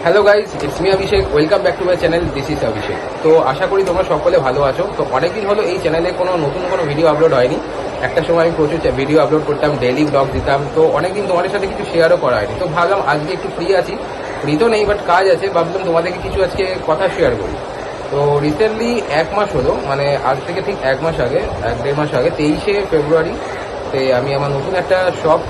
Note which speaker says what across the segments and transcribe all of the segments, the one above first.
Speaker 1: Hello guys, it's me Abhishek. Welcome back to my channel, this is Abhishek. তো আশা করি তোমরা সকলে ভালো আছো। তো অনেকদিন হলো এই চ্যানেলে নতুন কোনো ভিডিও আপলোড হয়নি। একটা সময় আমি প্রচুর ভিডিও আপলোড করতাম, ডেইলি ব্লগ দিতাম। তো অনেকদিন তোমাদের সাথে কিছু শেয়ারও করা হয়নি। তো ভাবলাম আজকে একটু ফ্রি আছি, ফ্রি তো নেই বাট কাজ আছে, ভাবলাম তোমাদেরকে কিছু আজকে কথা শেয়ার করি। তো রিসেন্টলি 1 মাস হলো, মানে আজ থেকে ঠিক 1 মাস আগে, 1-1.5 মাস আগে 23শে ফেব্রুয়ারি আমি আমার নতুন একটা শপ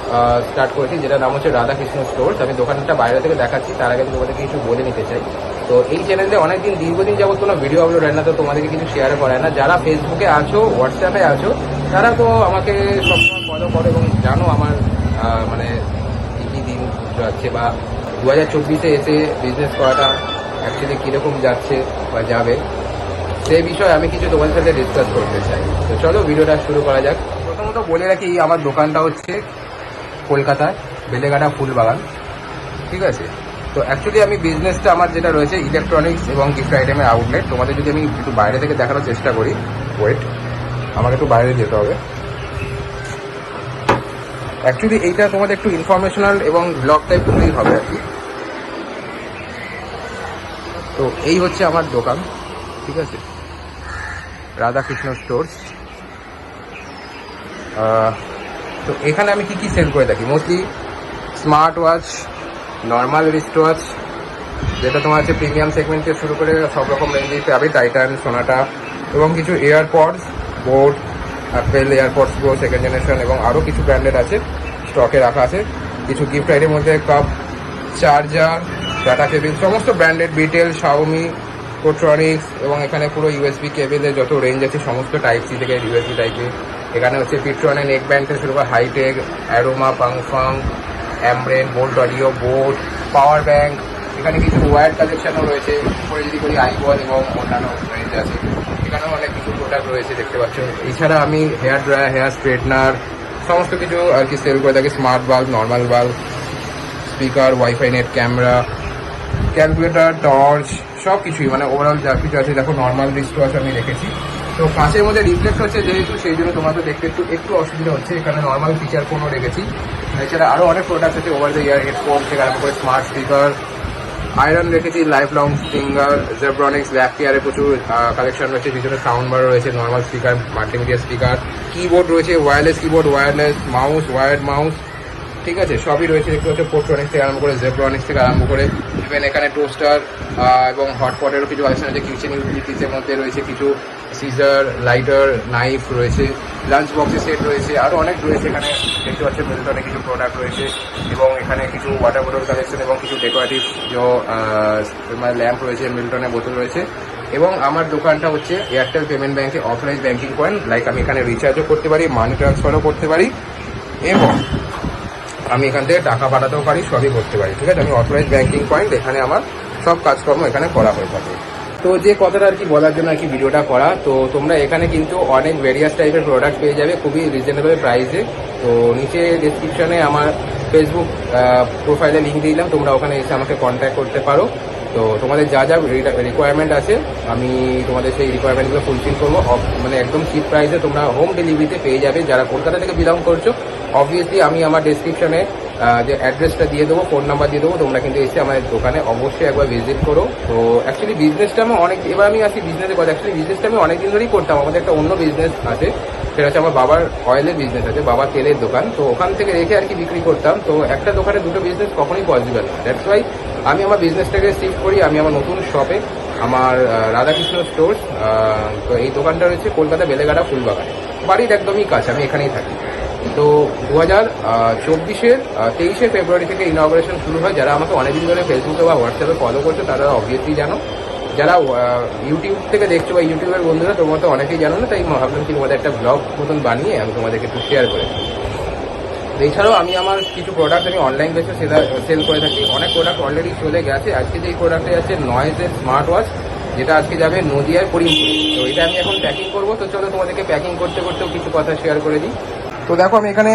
Speaker 1: স্টার্ট করেছি, যেটার নাম হচ্ছে রাধাকৃষ্ণ স্টোর্স। আমি দোকানটা বাইরে থেকে দেখাচ্ছি, তার আগে আমি তোমাদেরকে কিছু বলে নিতে চাই। তো এই চ্যানেলে অনেকদিন দীর্ঘদিন যাবত কোনো ভিডিও আপলোড হয় না, তো তোমাদেরকে কিছু শেয়ার করায় না। যারা ফেসবুকে আছো, হোয়াটসঅ্যাপে আছো, তারা তো আমাকে সবসময় ফলো করো এবং জানো আমার মানে কী কী দিন যাচ্ছে বা 2024-এ এসে বিজনেস করাটা অ্যাকচুয়ালি কীরকম যাচ্ছে বা যাবে, সেই বিষয়ে আমি কিছু তোমাদের সাথে ডিসকাস করতে চাই। তো চলো ভিডিওটা শুরু করা যাক। প্রথমত বলে রাখি, আমার দোকানটা হচ্ছে কলকাতায় বেলেঘাটা ফুলবাগান, ঠিক আছে। তো অ্যাকচুয়ালি আমি বিজনেসটা আমার যেটা রয়েছে ইলেকট্রনিক্স এবং গিফট আইটেমের আউটলেট। তোমাদের যদি আমি একটু বাইরে থেকে দেখানোর চেষ্টা করি, ওয়েট, আমাকে একটু বাইরে যেতে হবে। অ্যাকচুয়ালি এইটা তোমাদের একটু ইনফরমেশনাল এবং ব্লগ টাইপ দুটোই হবে আর কি। তো এই হচ্ছে আমার দোকান, ঠিক আছে, রাধাকৃষ্ণ স্টোর্স। তো এখানে আমি কি সেল করে থাকি, mostly smart watch, normal wrist watch, যেটা তোমার হচ্ছে প্রিমিয়াম সেগমেন্ট থেকে শুরু করে সব রকম রেঞ্জে পাবে, টাইটান, সোনাটা, এবং কিছু AirPods, boat, Apple AirPods pro second generation এবং আরও কিছু ব্র্যান্ডেড আছে, স্টকে রাখা আছে। কিছু গিফট আইটের মধ্যে কাপ, চার্জার, ডাটা কেবিল, সমস্ত ব্র্যান্ডেড, বিটেল, শাওমি, পোট্রনিক্স, এবং এখানে পুরো ইউএসবি কেবিলের যত রেঞ্জ আছে সমস্ত টাইপ সি থেকে ইউএসবি টাইপে। এখানে হচ্ছে পিট্রনের নেক ব্যান্ড থেকে শুরু করে হাইটেক, অ্যারোমা, পাংফাং, Ambrane, Boult Audio, boAt, power bank. এখানে কিছু ওয়্যার কালেকশনও রয়েছে, উপরে যদি করি আইবল এবং অন্যান্য রেঞ্জ আছে। এখানেও অনেক কিছু প্রোডাক্ট রয়েছে, দেখতে পাচ্ছ। এছাড়া আমি হেয়ার ড্রায়ার, হেয়ার স্ট্রেটনার, সমস্ত কিছু আর কি সেল করে থাকি। Smart bulb, normal bulb, speaker, wifi net, camera, calculator, torch, সব কিছুই, মানে ওভারঅল যা কিছু আছে। দেখো নর্মাল রিস্ট ওয়াচ আমি রেখেছি। তো কাঁচের মধ্যে রিফ্লেক্ট হচ্ছে যেহেতু, সেই জন্য তোমাকে দেখতে একটু অসুবিধা হচ্ছে। এখানে নর্মাল ফিচার ফোনও রেখেছি। এছাড়া আরও অনেক প্রোডাক্ট আছে, ওভার দ্য ইয়ার হেডফোন থেকে আরম্ভ করে স্মার্ট স্পিকার, আয়রন রেখেছি, লাইফ লং সিঙ্গার, জেব্রনিক্স, ল্যাপ কেয়ারে প্রচুর কালেকশন রয়েছে। পিছনে সাউন্ড বার রয়েছে, normal speaker, multimedia speaker, keyboard রয়েছে, wireless keyboard, wireless mouse, wired mouse, ঠিক আছে, সবই রয়েছে। দেখতে পাচ্ছ পোট্রনিক্স থেকে আরম্ভ করে, জেব্রনিক্স থেকে আরম্ভ করে, ইভেন এখানে টোস্টার এবং হটপটেরও কিছু কালেকশন আছে। কিচেন ইউটিলিটিসের মধ্যে রয়েছে কিছু সিজার, লাইটার, নাইফ রয়েছে, লাঞ্চ বক্সের সেট রয়েছে, আরও অনেক রয়েছে। এখানে দেখতে পাচ্ছ মিল্টনে কিছু প্রোডাক্ট রয়েছে, এবং এখানে কিছু ওয়াটার বোতল কালেকশন এবং কিছু ডেকোরেটিভ মানে ল্যাম্প রয়েছে, মিল্টনের বোতল রয়েছে। এবং আমার দোকানটা হচ্ছে এয়ারটেল পেমেন্ট ব্যাঙ্কে অথরাইজ ব্যাঙ্কিং পয়েন্ট। লাইক আমি এখানে রিচার্জও করতে পারি, মানি ট্রান্সফারও করতে পারি, এবং আমি এখান থেকে টাকা পাঠাতেও পারি, সবই করতে পারি, ঠিক আছে। আমি অথরাইজ ব্যাঙ্কিং পয়েন্ট, এখানে আমার সব কাজকর্ম এখানে করা হয়ে থাকে। তো যে কথাটা আর কি বলার জন্য আর কি ভিডিওটা করা। তো তোমরা এখানে কিন্তু অনেক ভেরিয়াস টাইপের প্রোডাক্ট পেয়ে যাবে খুবই রিজনেবল প্রাইসে। তো নিচে ডিসক্রিপশনে আমার ফেসবুক প্রোফাইলে লিঙ্ক দিলাম, তোমরা ওখানে এসে আমাকে কন্ট্যাক্ট করতে পারো। তো তোমাদের যা যা রিকোয়ারমেন্ট আছে আমি তোমাদের সেই রিকোয়ারমেন্টগুলো ফুলফিল করবো, মানে একদম চিপ প্রাইসে তোমরা হোম ডেলিভারিতে পেয়ে যাবে। যারা কলকাতা থেকে বিলং করছো, অবভিয়াসলি আমি আমার ডেসক্রিপশনে যে অ্যাড্রেসটা দিয়ে দেবো, ফোন নাম্বার দিয়ে দেবো, তোমরা কিন্তু এসে আমাদের দোকানে অবশ্যই একবার ভিজিট করো। তো অ্যাকচুয়ালি বিজনেসটা আমি এবার আমি আসি বিজনেসের কথা। অ্যাকচুয়ালি বিজনেসটা আমি অনেকদিন ধরেই করতাম। আমাদের একটা অন্য বিজনেস আছে, সেটা হচ্ছে আমার বাবার অয়েলের বিজনেস আছে, বাবার তেলের দোকান। তো ওখান থেকে রেখে আর কি বিক্রি করতাম। তো একটা দোকানে দুটো বিজনেস কখনোই পসিবল না। দ্যাটস ওয়াই আমি আমার বিজনেসটাকে শিফট করি আমি আমার নতুন শপে, আমার রাধাকৃষ্ণ স্টোর্স। তো এই দোকানটা রয়েছে কলকাতা বেলেঘাটা ফুলবাগানে, বাড়ির একদমই কাছে, আমি এখানেই থাকি। তো 2024-এর 23শে ফেব্রুয়ারি থেকে ইনঅগ্রেশন শুরু হয়। যারা আমাকে অনেকদিন ধরে ফেসবুকে বা হোয়াটসঅ্যাপে ফলো করছে তারা অবভিয়াসলি জানো। যারা ইউটিউব থেকে দেখছো বা ইউটিউবের বন্ধুরা, তোমার তো অনেকেই জানো না, তাই ভাবলাম কি তোমাদের একটা ব্লগ মতন বানিয়ে আমি তোমাদেরকে একটু শেয়ার করে দিই। এছাড়াও আমি আমার কিছু প্রোডাক্ট আমি অনলাইন বেসে সেল করে থাকি। অনেক প্রোডাক্ট অলরেডি চলে গেছে। আজকে যে প্রোডাক্টে আছে নয়েজের স্মার্ট ওয়াচ, যেটা আজকে যাবে নদিয়ার করিমপুরে। তো এটা আমি এখন প্যাকিং করবো। তো চলো তোমাদেরকে প্যাকিং করতে করতেও কিছু কথা শেয়ার করে দিই। তো দেখো আমি এখানে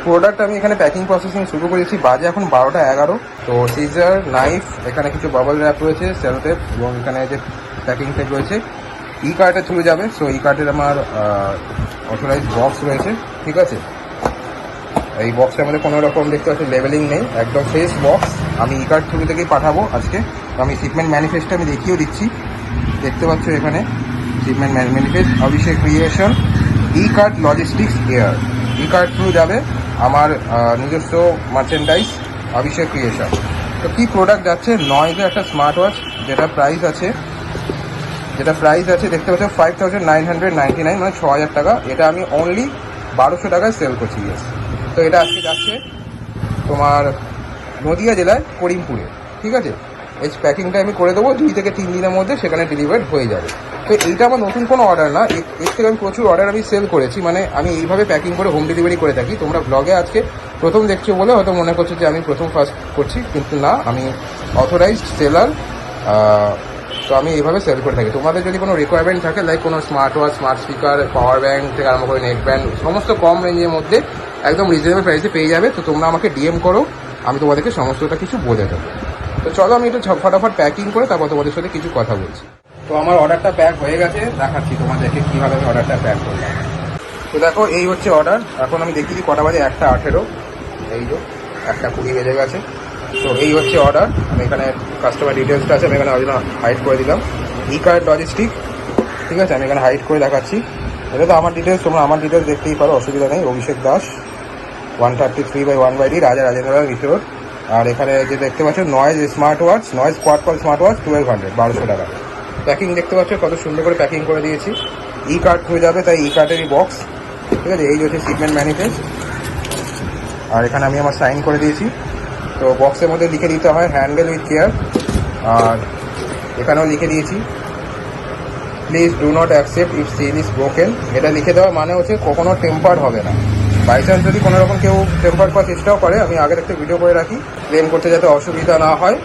Speaker 1: প্রোডাক্ট প্যাকিং প্রসেসিং শুরু করেছি। বাজে এখন 12টা 11। তো সিজার, নাইফ, এখানে কিছু বাবল র্যাপ রয়েছে, সেলোটেপ, এবং এখানে যে প্যাকিং টেপ রয়েছে, ই কার্ডের থ্রু যাবে। সো ই কার্ডের আমার অথরাইজ বক্স রয়েছে, ঠিক আছে। এই বক্সের মধ্যে কোনো রকম দেখতে পাচ্ছি লেবেলিং নেই, একদম ফ্রেশ বক্স। আমি ই কার্ড থ্রু থেকেই পাঠাবো আজকে। তো আমি শিপমেন্ট ম্যানিফেস্টটা আমি দেখিয়েও দিচ্ছি, দেখতে পাচ্ছ এখানে শিপমেন্ট ম্যানিফেস্ট অভিষেক ক্রিয়েশন ই কার্ড লজিস্টিক্স এয়ার। ই কার্ড থ্রু যাবে আমার নিজস্ব মার্চেন্ডাইজ অভিষেক ক্রিয়েশন। তো কী প্রোডাক্ট যাচ্ছে, নয়েজের একটা স্মার্ট ওয়াচ যেটা প্রাইস আছে দেখতে পাচ্ছ 5999, মানে 6000 টাকা। এটা আমি অনলি 1200 টাকায় সেল করছি। ইয়েস, তো এটা আজকে যাচ্ছে তোমার নদিয়া জেলায় করিমপুরে, ঠিক আছে। এই প্যাকিংটা আমি করে দেবো 2 থেকে 3 দিনের মধ্যে, সেখানে ডেলিভার্ড হয়ে যাবে। তো এইটা আমার নতুন কোনো অর্ডার না, এর থেকে আমি প্রচুর অর্ডার আমি সেল করেছি, মানে আমি এইভাবে প্যাকিং করে হোম ডেলিভারি করে থাকি। তোমরা ব্লগে আজকে প্রথম দেখছো বলে হয়তো মনে করছো যে আমি ফার্স্ট করছি, কিন্তু না, আমি অথরাইজড সেলার। তো আমি এইভাবে সেল করে থাকি। তোমাদের যদি কোনো রিকোয়ারমেন্ট থাকে, লাইক কোনো smart watch, smart speaker, power bank থেকে আরম্ভ করে নেক ব্যান্ড, সমস্ত কম রেঞ্জের মধ্যে একদম রিজনেবল প্রাইসে পেয়ে যাবে। তো তোমরা আমাকে ডিএম করো, আমি তোমাদেরকে সমস্তটা কিছু বলে দেবো। তো চলো আমি এটা ফটাফট প্যাকিং করে তারপর তোমাদের সাথে কিছু কথা বলছি। তো আমার অর্ডারটা প্যাক হয়ে গেছে, দেখাচ্ছি তোমাদেরকে কীভাবে আমি অর্ডারটা প্যাক করলাম। তো দেখো এই হচ্ছে অর্ডার। এখন আমি দেখিয়ে দিই কটা বাজে, 1:18, এই যে 1:20 বেজে গেছে। তো এই হচ্ছে অর্ডার। আমি এখানে কাস্টমার ডিটেলসটা আছে, আমি এখানে হাইড করে দিলাম ই কার্ড লজিস্টিক, ঠিক আছে। আমি এখানে হাইড করে দেখাচ্ছি। এটা তো আমার ডিটেলস, তোমরা আমার ডিটেলস দেখতেই পারো, অসুবিধা নেই। অভিষেক দাস, 133/1/D, রাজেন্দ্র রিসোর্ট। আর এখানে যে দেখতে পাচ্ছ noise smart watch, noise quad call smart watch 1200, 1200 টাকা। প্যাকিং দেখতে পাচ্ছ কত সুন্দর করে প্যাকিং করে দিয়েছি। ই কার্ড হয়ে যাবে, তাই ই কার্ডেরই বক্স, ঠিক আছে। এই হচ্ছে শিপমেন্ট ম্যানিফেস্ট, আর এখানে আমি আমার সাইন করে দিয়েছি। তো বক্সের মধ্যে লিখে দিতে হয় হ্যান্ডেল উইথ কেয়ার, আর এখানেও লিখে দিয়েছি please do not accept if seal is broken. এটা লিখে দেওয়া মানে হচ্ছে কখনো টেম্পার হবে না। বাই চান্স যদি কোনো রকম কেউ টেম্পার করার চেষ্টাও করে, আমি আগের একটা ভিডিও করে রাখি, ক্লেম করতে যাতে অসুবিধা না হয়।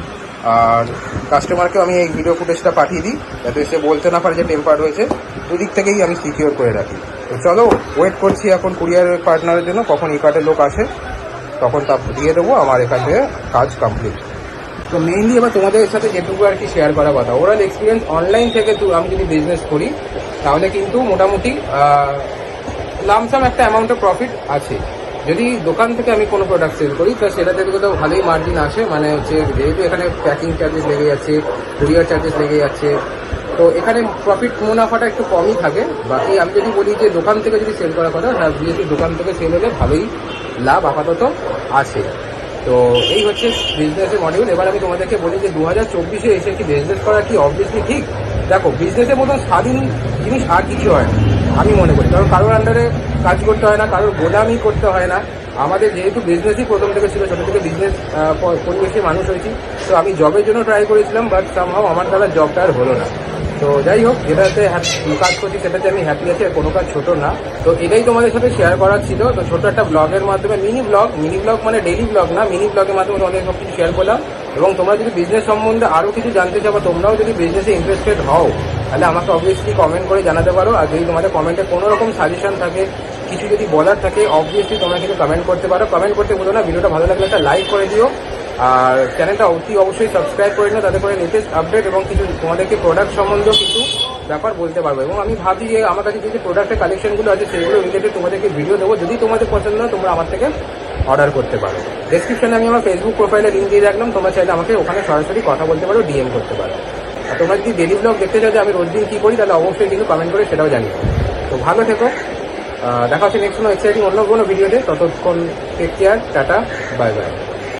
Speaker 1: আর কাস্টমারকেও আমি এই ভিডিও ফুটেজটা পাঠিয়ে দিই, যাতে সে বলতে না পারে যে টেম্পার হয়েছে। দুদিক থেকেই আমি সিকিওর করে রাখি। তো চলো ওয়েট করছি এখন কুরিয়ার পার্টনারের জন্য, কখন ই কার্ডের লোক আসে তখন তা দিয়ে দেবো। আমার এখান থেকে কাজ কমপ্লিট। তো মেইনলি এবার তোমাদের সাথে যেটুকু আর কি শেয়ার করা কথা, ওরাল এক্সপিরিয়েন্স অনলাইন থেকে আমি যদি বিজনেস করি তাহলে কিন্তু মোটামুটি লামসাম একটা অ্যামাউন্ট অফ প্রফিট আছে। যদি দোকান থেকে আমি কোনো প্রোডাক্ট সেল করি তো সেটা থেকে তো ভালোই মার্জিন আসে, মানে হচ্ছে যেহেতু এখানে প্যাকিং চার্জেস লেগে যাচ্ছে, কুরিয়ার চার্জেস লেগে যাচ্ছে, তো এখানে প্রফিট মুনাফাটা একটু কমই থাকে। বাকি আমি যদি বলি যে দোকান থেকে যদি সেল করার কথা, যেহেতু দোকান থেকে সেল হলে ভালোই লাভ আপাতত আছে। তো এই হচ্ছে বিজনেসের মডিউল। এবার আমি তোমাদেরকে বলি যে 2024-এ এসে কি বিজনেস করা কি অবভিয়াসলি ঠিক? দেখো, বিজনেসের মতন স্বাধীন জিনিস আর কিছু হয় না আমি মনে করি, কারণ কারোর আন্ডারে কাজ করতে হয় না, কারোর গোলামি করতে হয় না। আমাদের যেহেতু বিজনেসই প্রথম থেকে ছিল, ছোটো থেকে বিজনেস পরিবেশে মানুষ হয়েছি, তো আমি জবের জন্য ট্রাই করেছিলাম, বাট সামহাও আমার দ্বারা জবটা আর হলো না। তো যাই হোক, যেটাতে কাজ করছি সেটাতে আমি হ্যাপি আছি, আর কোনো কাজ ছোটো না। তো এটাই তোমাদের সাথে শেয়ার করার ছিল। তো ছোটো একটা ব্লগের মাধ্যমে, মিনি ব্লগ মানে ডেইলি ব্লগ না, মিনি ব্লগের মাধ্যমে তোমাদের সব কিছু শেয়ার করলাম। এবং তোমরা যদি বিজনেস সম্বন্ধে আরও কিছু জানতে চাও বা তোমরাও যদি বিজনেসে ইন্টারেস্টেড হও, তাহলে আমাকে অবভিয়াসলি কমেন্ট করে জানাতে পারো। আর যদি তোমাদের কমেন্টে কোনো রকম সাজেশন থাকে, কিছু যদি বলার থাকে, অবভিয়াসলি তোমরা কিন্তু কমেন্ট করতে পারো। কমেন্ট করতে বলো না, ভিডিওটা ভালো লাগলে একটা লাইক করে দিও, আর চ্যানেলটা অবশ্যই সাবস্ক্রাইব করে নিও, তাতে করে লেটেস্ট আপডেট এবং কিছু তোমাদেরকে প্রোডাক্ট সম্বন্ধেও কিছু ব্যাপার বলতে পারবো। এবং আমি ভাবি যে আমার কাছে যে প্রোডাক্টের কালেকশনগুলো আছে সেগুলো রিলেটেড তোমাদেরকে ভিডিও দেবো। যদি তোমাদের পছন্দ হয় তোমরা আমার থেকে অর্ডার করতে পারো। ডেসক্রিপশনে আমি আমার ফেসবুক প্রোফাইলে লিঙ্ক দিয়ে রাখলাম, তোমরা চাইলে আমাকে ওখানে সরাসরি কথা বলতে পারো, ডিএম করতে পারো। আর তোমরা যদি ডেলি ব্লগ দেখতে চাও যে আমি রোজ দিন কী করি, তাহলে অবশ্যই কিন্তু কমেন্ট করে সেটাও জানিও। তো ভালো থেকো, দেখা হচ্ছে নেক্সট কোনো এক্সাইটিং অন্য কোনো ভিডিওতে। ততক্ষণ take care, tata, bye by.